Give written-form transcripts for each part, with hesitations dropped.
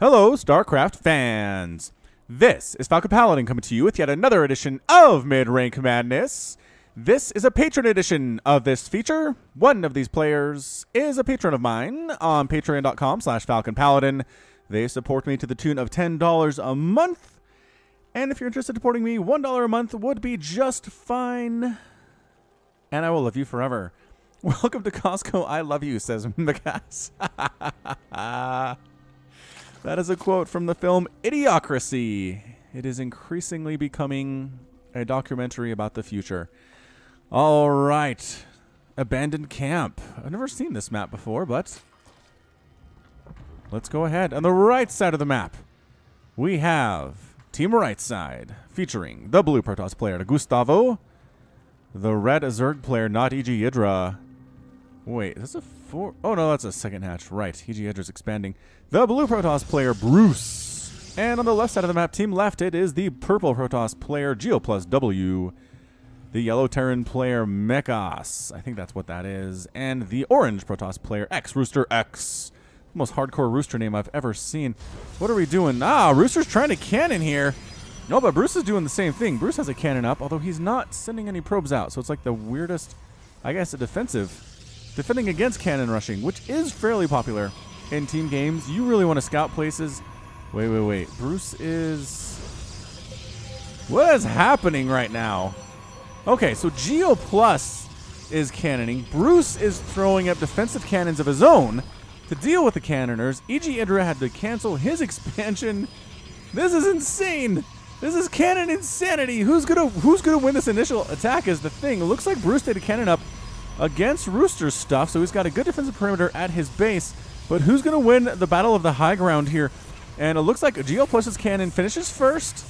Hello, StarCraft fans! This is Falcon Paladin coming to you with yet another edition of MidRank Madness. This is a patron edition of this feature. One of these players is a patron of mine on patreon.com/FalconPaladin. They support me to the tune of $10 a month. And if you're interested in supporting me, $1 a month would be just fine. And I will love you forever. Welcome to Costco, I love you, says Macass. That is a quote from the film Idiocracy. It is increasingly becoming a documentary about the future. All right. Abandoned camp. I've never seen this map before, but let's go ahead. On the right side of the map, we have Team Right Side, featuring the blue Protoss player, Gustavo, the red Zerg player, not E.G. Hydra. Wait, is this a four? Oh, no, that's a second hatch. Right, E.G. Hydra's expanding. The blue Protoss player, Bruce. And on the left side of the map, team left, it is the purple Protoss player, Geo plus W. The yellow Terran player, Mechas. I think that's what that is. And the orange Protoss player, X, Rooster X. The most hardcore Rooster name I've ever seen. What are we doing? Ah, Rooster's trying to cannon here. No, but Bruce is doing the same thing. Bruce has a cannon up, although he's not sending any probes out. So it's like the weirdest, I guess, a defending against cannon rushing, which is fairly popular in team games. You really want to scout places. Wait. Bruce is... What is happening right now? Okay, so Geo Plus is cannoning. Bruce is throwing up defensive cannons of his own to deal with the cannoners. E.G. Hydra had to cancel his expansion. This is insane. This is cannon insanity. Who's gonna win this initial attack is the thing. It looks like Bruce did a cannon up against Rooster's stuff, so he's got a good defensive perimeter at his base. But who's going to win the battle of the high ground here? And it looks like Geo Plus's cannon finishes first.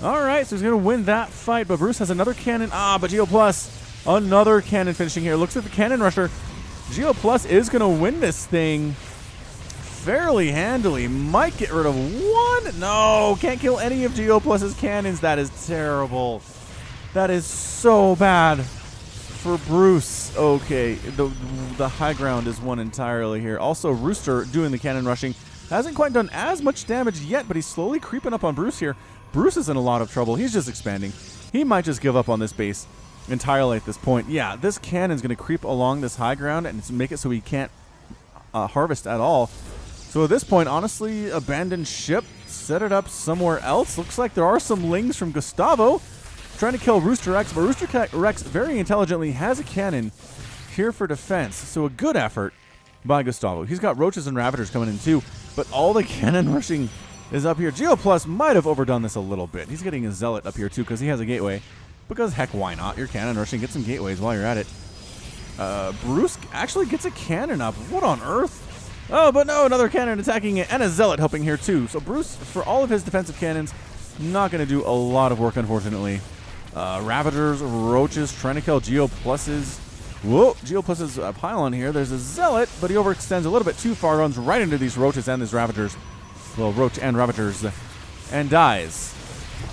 All right, so he's going to win that fight. But Bruce has another cannon. But Geo Plus, another cannon finishing here. Looks like the cannon rusher. Geo Plus is going to win this thing fairly handily. Might get rid of one. No, can't kill any of Geo Plus's cannons. That is terrible. That is so bad for Bruce. Okay, the high ground is won entirely here. Also, Rooster doing the cannon rushing hasn't quite done as much damage yet, but he's slowly creeping up on Bruce here. Bruce is in a lot of trouble. He's just expanding. He might just give up on this base entirely at this point. Yeah, this cannon's going to creep along this high ground and make it so he can't harvest at all. So at this point, honestly, abandon ship, set it up somewhere else. Looks like there are some lings from Gustavo trying to kill Rooster X, but Rooster X very intelligently has a cannon here for defense. So a good effort by Gustavo. He's got Roaches and Ravagers coming in too, but all the cannon rushing is up here. Geo Plus might have overdone this a little bit. He's getting a Zealot up here too because he has a gateway. Because heck, why not? You're cannon rushing. Get some gateways while you're at it. Bruce actually gets a cannon up. What on earth? Oh, but no, another cannon attacking it and a Zealot helping here too. So Bruce, for all of his defensive cannons, not going to do a lot of work, unfortunately. Ravagers, Roaches, trying to kill Geo Plus's. Whoa, Geo Plus's pylon here. There's a Zealot, but he overextends a little bit too far, runs right into these Roaches and these Ravagers. Well, Roach and Ravagers, and dies.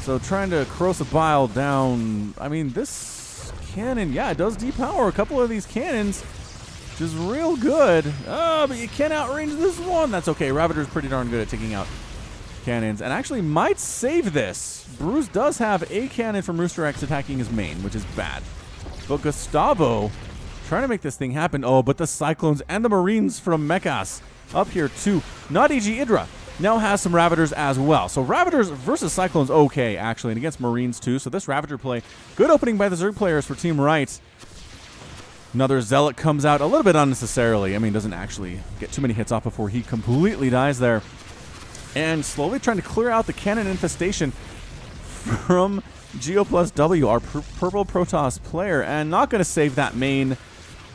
So trying to corrosive bile down. I mean, this cannon, yeah, it does depower a couple of these cannons, which is real good. Oh, but you can't outrange this one. That's okay. Ravager's pretty darn good at taking out cannons and actually might save this. Bruce does have a cannon from Rooster X attacking his main, which is bad. But Gustavo trying to make this thing happen. Oh, but the Cyclones and the Marines from Mechas up here too. Not E.G. Hydra now has some Ravagers as well. So Ravagers versus Cyclones okay, actually, and against Marines too. So this Ravager play, good opening by the Zerg players for Team Right. Another Zealot comes out a little bit unnecessarily. I mean, doesn't actually get too many hits off before he completely dies there. And slowly trying to clear out the cannon infestation from Geo Plus W, our purple Protoss player, and not going to save that main.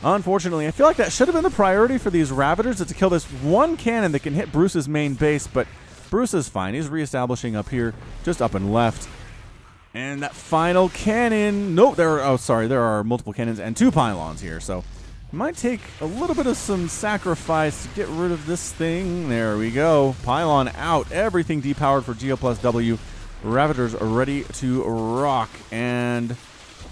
Unfortunately, I feel like that should have been the priority for these Ravagers, to kill this one cannon that can hit Bruce's main base, but Bruce is fine. He's reestablishing up here, just up and left. And that final cannon, nope, there are multiple cannons and two pylons here, so it might take a little bit of some sacrifice to get rid of this thing. There we go. Pylon out. Everything depowered for Geo Plus W. Ravagers are ready to rock. And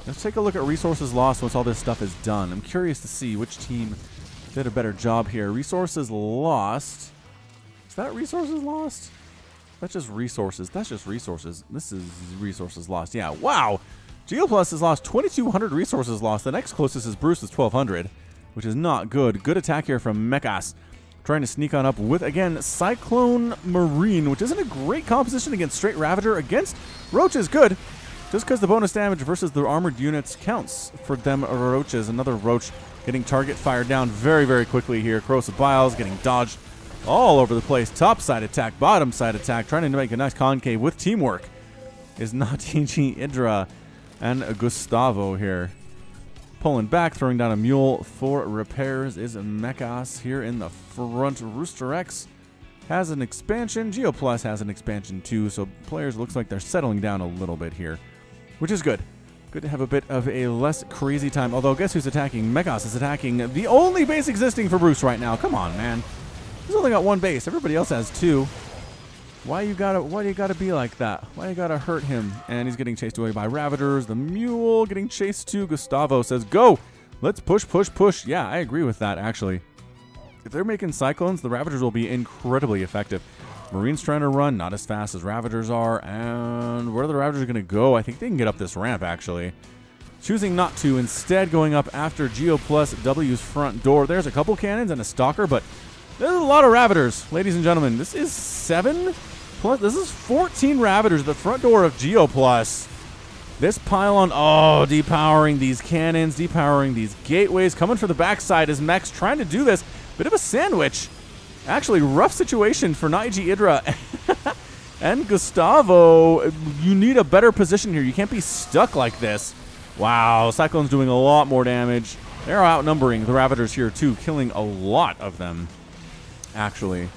let's take a look at resources lost once all this stuff is done. I'm curious to see which team did a better job here. Resources lost. Is that resources lost? That's just resources. That's just resources. This is resources lost. Yeah, wow. GeoPlus has lost 2,200 resources lost. The next closest is Bruce with 1,200, which is not good. Good attack here from Mechas. Trying to sneak on up with, again, Cyclone Marine, which isn't a great composition against straight Ravager. Against Roach is good, just because the bonus damage versus the armored units counts for them Roaches. Another Roach getting target fired down very, very quickly here. Corrosive Biles getting dodged all over the place. Top side attack, bottom side attack, trying to make a nice concave with teamwork is Natiji Idra and Gustavo here. Pulling back, throwing down a mule for repairs is Mechas here in the front. Rooster X has an expansion. GeoPlus has an expansion too, so players looks like they're settling down a little bit here, which is good. Good to have a bit of a less crazy time. Although, guess who's attacking? Mechas is attacking the only base existing for Bruce right now. Come on, man. He's only got one base. Everybody else has two. Why do you gotta be like that? Why you gotta hurt him? And he's getting chased away by Ravagers. The mule getting chased too. Gustavo says, go! Let's push, push, push. Yeah, I agree with that, actually. If they're making Cyclones, the Ravagers will be incredibly effective. Marine's trying to run, not as fast as Ravagers are. And where are the Ravagers gonna go? I think they can get up this ramp, actually. Choosing not to, instead going up after GeoPlus W's front door. There's a couple cannons and a stalker, but there's a lot of Ravagers, ladies and gentlemen. This is 7 plus, this is 14 Ravagers at the front door of GeoPlus. This pylon, oh, depowering these cannons, depowering these gateways, coming for the backside as Mech's trying to do this. Bit of a sandwich. Actually, rough situation for Naiji Idra and Gustavo. You need a better position here. You can't be stuck like this. Wow, Cyclone's doing a lot more damage. They're outnumbering the Ravagers here too, killing a lot of them, actually.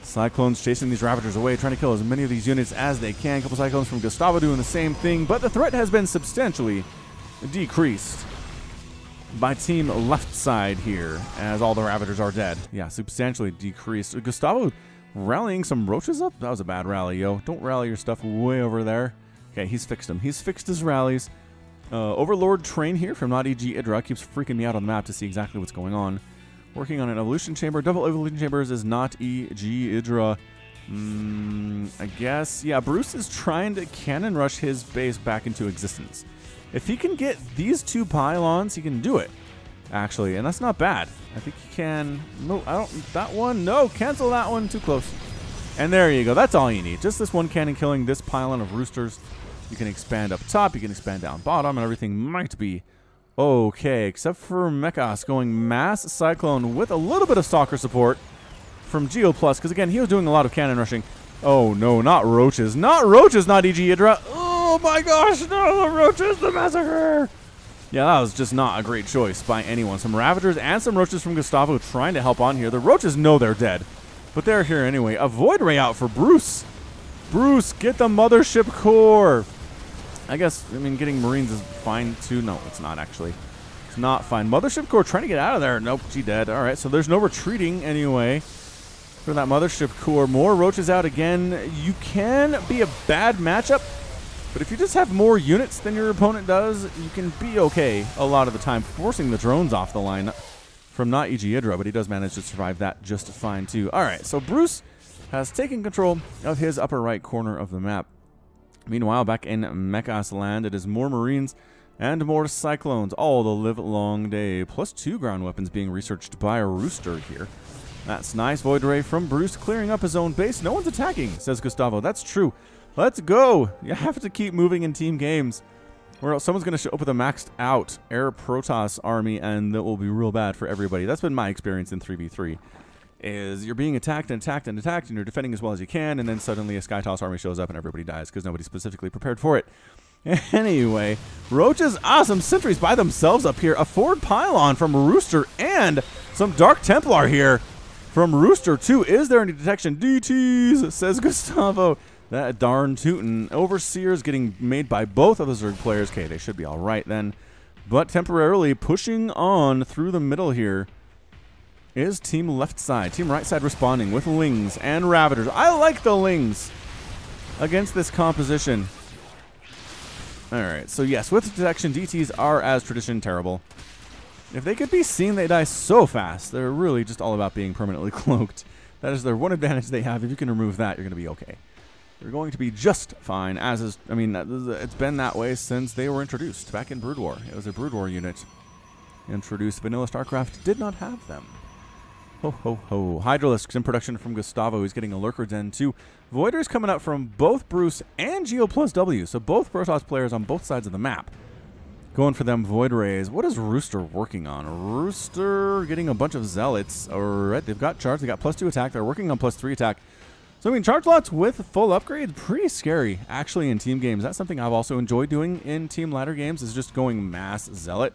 Cyclones chasing these Ravagers away, trying to kill as many of these units as they can. A couple Cyclones from Gustavo doing the same thing, but the threat has been substantially decreased by team left side here, as all the Ravagers are dead. Yeah, substantially decreased. Gustavo rallying some Roaches up? That was a bad rally, yo. Don't rally your stuff way over there. Okay, he's fixed them. He's fixed his rallies. Overlord Train here from Naiji Idra keeps freaking me out on the map to see exactly what's going on. Working on an evolution chamber. Double evolution chambers is not E.G. Idra. I guess. Yeah, Bruce is trying to cannon rush his base back into existence. If he can get these two pylons, he can do it, actually. And that's not bad. I think he can. No, I don't. That one. No, cancel that one. Too close. And there you go. That's all you need. Just this one cannon killing this pylon of roosters. You can expand up top. You can expand down bottom. And everything might be okay, except for Mechas going mass Cyclone with a little bit of Stalker support from GeoPlus, because again, he was doing a lot of cannon rushing. Oh no, not Roaches. Not Roaches, not E.G. Idra. Oh my gosh, no, the Roaches, the massacre. Yeah, that was just not a great choice by anyone. Some Ravagers and some Roaches from Gustavo trying to help on here. The Roaches know they're dead, but they're here anyway. A Void Ray out for Bruce. Bruce, get the Mothership Core. I guess, I mean, getting Marines is fine too. No, it's not actually. It's not fine. Mothership Core trying to get out of there. Nope, she dead. All right, so there's no retreating anyway for that Mothership Core. More Roaches out again. You can be a bad matchup, but if you just have more units than your opponent does, you can be okay a lot of the time, forcing the drones off the line from not E.G. Idra, but he does manage to survive that just fine too. All right, so Bruce has taken control of his upper right corner of the map. Meanwhile, back in Mechas land, it is more Marines and more Cyclones all the live long day. Plus 2 ground weapons being researched by a Rooster here. That's nice. Void Ray from Bruce clearing up his own base. No one's attacking, says Gustavo. That's true. Let's go. You have to keep moving in team games, or else someone's going to show up with a maxed out Air Protoss army, and that will be real bad for everybody. That's been my experience in 3v3. Is you're being attacked and attacked and attacked, and you're defending as well as you can, and then suddenly a Skytoss army shows up and everybody dies because nobody's specifically prepared for it. Anyway, Roaches, awesome sentries by themselves up here. A forward pylon from Rooster and some Dark Templar here from Rooster too. Is there any detection? DTs, says Gustavo. That darn tootin'. Overseers getting made by both of the Zerg players. Okay, they should be all right then. But temporarily pushing on through the middle here is team left side. Team right side responding with Lings and Ravagers. I like the Lings against this composition. Alright, so yes, with detection, DTs are, as tradition, terrible. If they could be seen, they die so fast. They're really just all about being permanently cloaked. That is their one advantage they have. If you can remove that, you're going to be okay. You're going to be just fine, as is, I mean, it's been that way since they were introduced back in Brood War. It was a Brood War unit introduced. Vanilla StarCraft did not have them. Ho, ho, ho. Hydralisks in production from Gustavo. He's getting a Lurker Den, too. Voiders coming up from both Bruce and Geo plus W, so both Protoss players on both sides of the map. Going for them Void Rays. What is Rooster working on? Rooster getting a bunch of Zealots. All right, they've got charge. They got +2 attack. They're working on +3 attack. So, I mean, charge lots with full upgrade, pretty scary, actually, in team games. That's something I've also enjoyed doing in team ladder games, is just going mass Zealot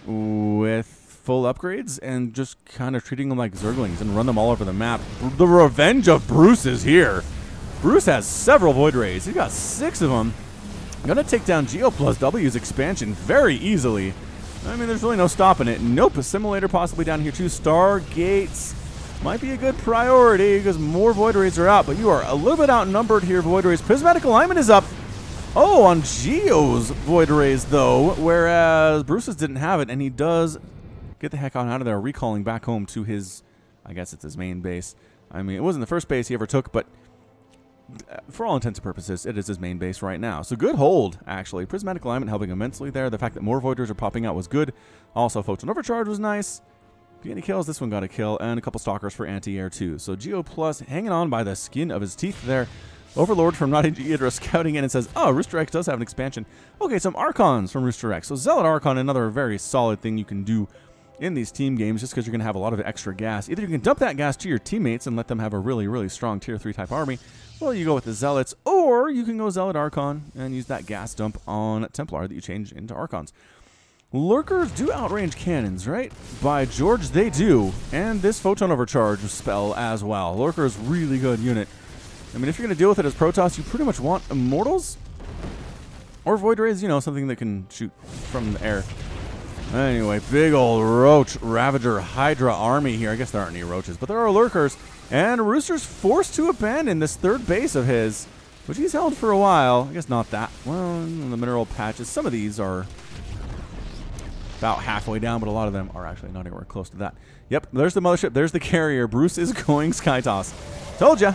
with full upgrades and just kind of treating them like Zerglings and run them all over the map. The revenge of Bruce is here. Bruce has several Void Rays. He's got 6 of them. Gonna take down Geo plus W's expansion very easily. I mean, there's really no stopping it. Nope, Assimilator possibly down here too. Stargates might be a good priority because more Void Rays are out, but you are a little bit outnumbered here, Void Rays. Prismatic Alignment is up. Oh, on Geo's Void Rays, though, whereas Bruce's didn't have it, and he does get the heck on out of there, recalling back home to his, I guess it's his main base. I mean, it wasn't the first base he ever took, but for all intents and purposes, it is his main base right now. So good hold, actually. Prismatic Alignment helping immensely there. The fact that more Voiders are popping out was good. Also, Photon Overcharge was nice. Any kills, this one got a kill, and a couple Stalkers for anti-air too. So Geo Plus hanging on by the skin of his teeth there. Overlord from Not EG Idra scouting in and says, oh, Rooster X does have an expansion. Okay, some Archons from Rooster X. So Zealot Archon, another very solid thing you can do in these team games just because you're going to have a lot of extra gas. Either you can dump that gas to your teammates and let them have a really, really strong Tier 3 type army. Well, you go with the Zealots, or you can go Zealot Archon and use that gas dump on Templar that you change into Archons. Lurkers do outrange cannons, right? By George, they do. And this Photon Overcharge spell as well. Lurker's really good unit. I mean, if you're going to deal with it as Protoss, you pretty much want Immortals. Or Void Rays, you know, something that can shoot from the air. Anyway, big old Roach Ravager Hydra army here. I guess there aren't any Roaches, but there are Lurkers. And Rooster's forced to abandon this third base of his, which he's held for a while. I guess not that. Well, in the mineral patches, some of these are about halfway down, but a lot of them are actually not anywhere close to that. Yep, there's the mothership. There's the carrier. Bruce is going Skytoss. Told ya.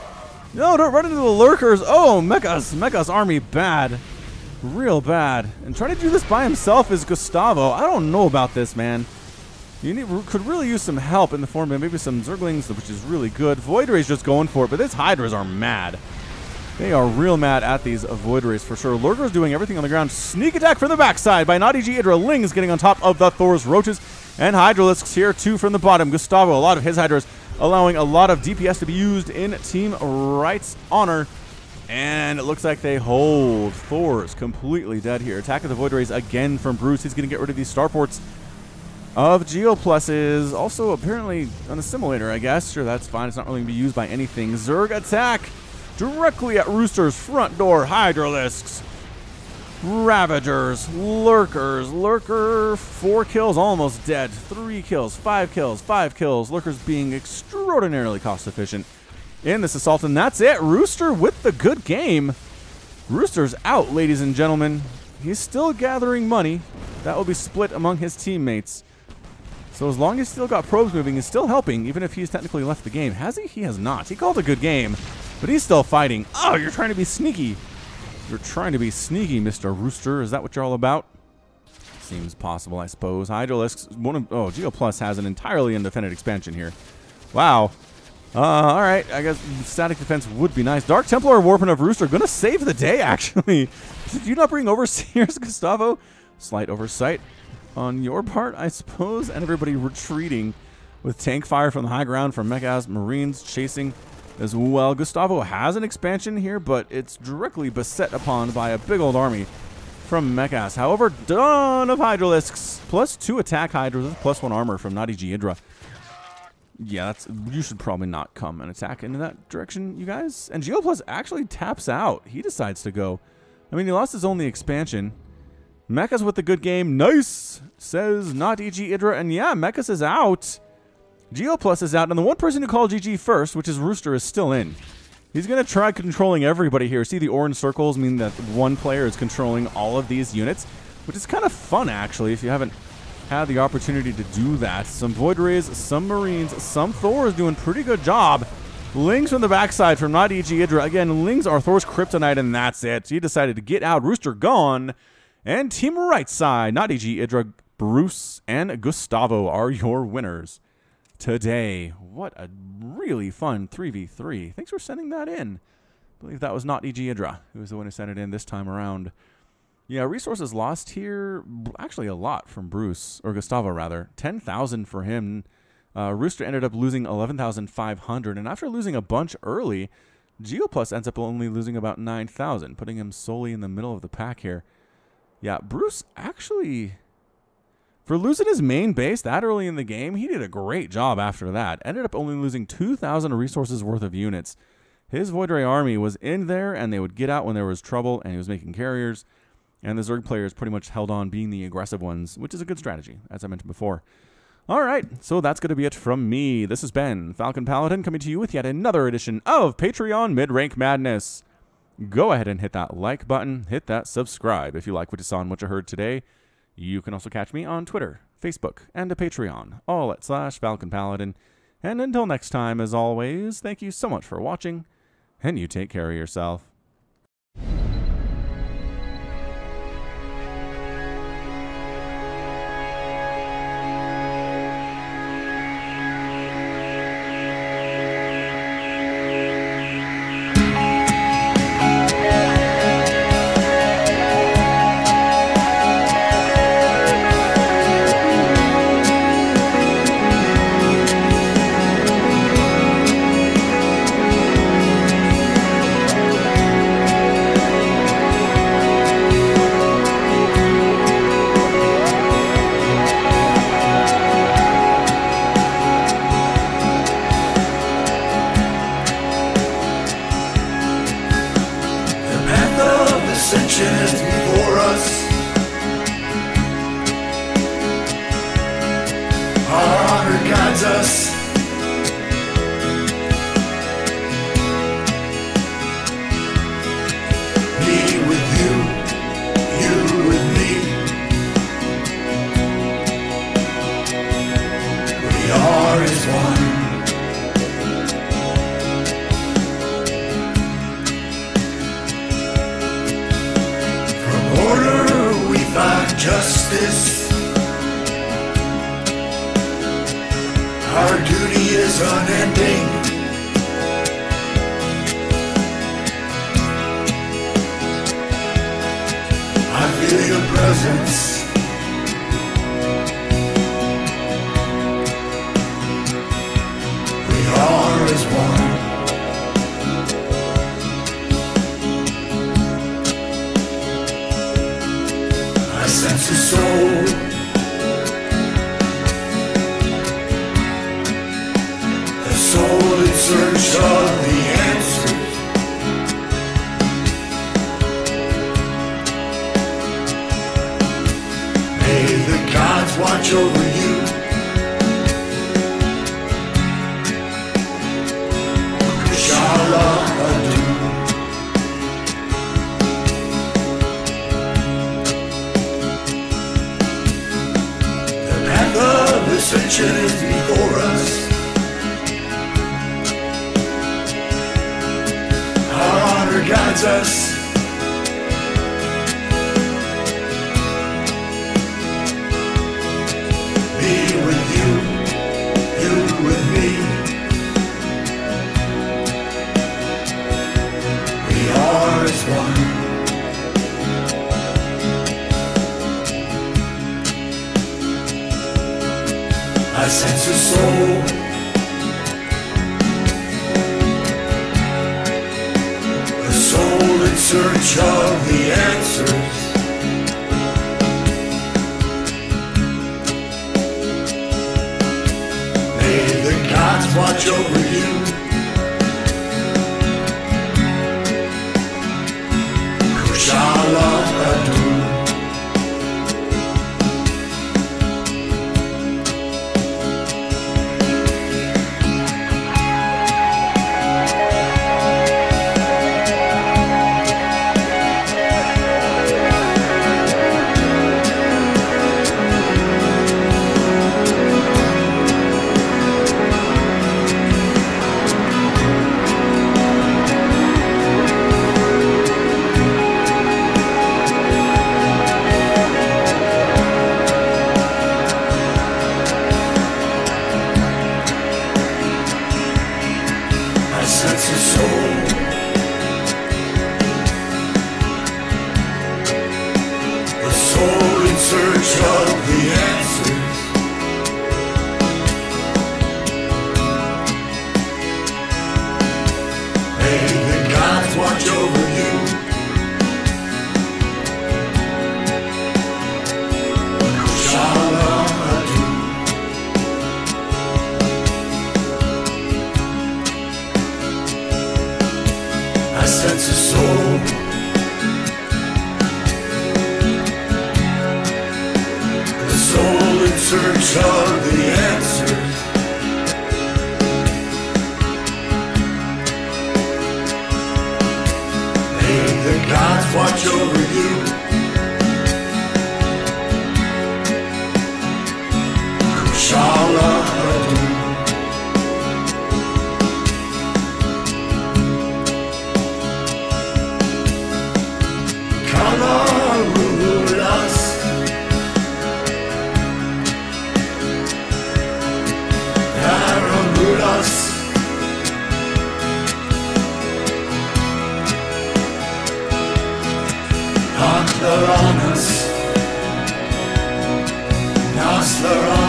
No, don't run into the Lurkers. Oh, Mecha's army bad. Real bad. And trying to do this by himself is Gustavo. I don't know about this, man. Could really use some help in the form of maybe some Zerglings, which is really good. Void Rays just going for it, but these Hydras are mad. They are real mad at these Void Rays for sure. Lurker's doing everything on the ground. Sneak attack from the backside by Not EG Idra. Ling's getting on top of the Thor's Roaches. And Hydralisks here too from the bottom. Gustavo, a lot of his Hydras, allowing a lot of DPS to be used in Team Wright's honor. And it looks like they hold. Thor's completely dead here. Attack of the Void Rays again from Bruce. He's going to get rid of these starports of Geo Pluses. Also apparently an Assimilator, I guess. Sure, that's fine. It's not really going to be used by anything. Zerg attack directly at Rooster's front door. Hydralisks, Ravagers, Lurkers. Lurker, 4 kills, almost dead. 3 kills, 5 kills, 5 kills. Lurkers being extraordinarily cost efficient in this assault, and that's it. Rooster with the good game. Rooster's out, ladies and gentlemen. He's still gathering money. That will be split among his teammates. So as long as he's still got probes moving, he's still helping, even if he's technically left the game. Has he? He has not. He called a good game, but he's still fighting. Oh, you're trying to be sneaky. You're trying to be sneaky, Mr. Rooster. Is that what you're all about? Seems possible, I suppose. Hydralisks. Oh, Geo Plus has an entirely undefended expansion here. Wow. All right. I guess static defense would be nice. Dark Templar Warping of Rooster going to save the day, actually. Did you not bring Overseers, Gustavo? Slight oversight on your part, I suppose. And everybody retreating with tank fire from the high ground from Mechas. Marines chasing as well. Gustavo has an expansion here, but it's directly beset upon by a big old army from Mechas. However, ton of Hydralisks. +2 attack Hydras with +1 armor from Not EG Idra. Yeah, you should probably not come and attack into that direction, you guys. And Geo Plus actually taps out. He decides to go. I mean, he lost his only expansion. Mechas with the good game. Nice, says Not EG Idra. And yeah, Mechas is out. Geo Plus is out. And the one person who called GG first, which is Rooster, is still in. He's going to try controlling everybody here. See, the orange circles mean that one player is controlling all of these units, which is kind of fun, actually, if you haven't had the opportunity to do that. Some Void Rays, some Marines, some Thors doing pretty good job. Lings from the backside from not EG Idra. Again, Lings are Thor's kryptonite, and that's it. He decided to get out. Rooster gone. And team right side, not EG Idra, Bruce and Gustavo are your winners today. What a really fun 3v3. Thanks for sending that in. I believe that was not EG Idra who was the one who sent it in this time around. Yeah, resources lost here. Actually, a lot from Bruce, or Gustavo, rather. 10,000 for him. Rooster ended up losing 11,500. And after losing a bunch early, GeoPlus ends up only losing about 9,000, putting him solely in the middle of the pack here. Yeah, Bruce actually, for losing his main base that early in the game, he did a great job after that. Ended up only losing 2,000 resources worth of units. His Void Ray army was in there, and they would get out when there was trouble, and he was making carriers. And the Zerg players pretty much held on being the aggressive ones, which is a good strategy, as I mentioned before. All right, so that's going to be it from me. This has been Falcon Paladin coming to you with yet another edition of Patreon Mid-Rank Madness. Go ahead and hit that like button, hit that subscribe if you like what you saw and what you heard today. You can also catch me on Twitter, Facebook, and a Patreon, all at /Falcon Paladin. And until next time, as always, thank you so much for watching, and you take care of yourself. Before us, our honor guides us. Me with you, you with me. We are as one. Justice, our duty is unending. I feel your presence. We are as one. I sense a soul, a soul in search of the answers. May the gods watch over you. Kushala Adu. Ascension is before us. Our honor guides us. Me with you, you with me. We are as one. I sense a soul, a soul in search of the answers. May the gods watch over you. Kushala Adu. search of the answers. May the gods watch over you. Kushala Adu. Kalarulas. Paramulas. Naslaranas.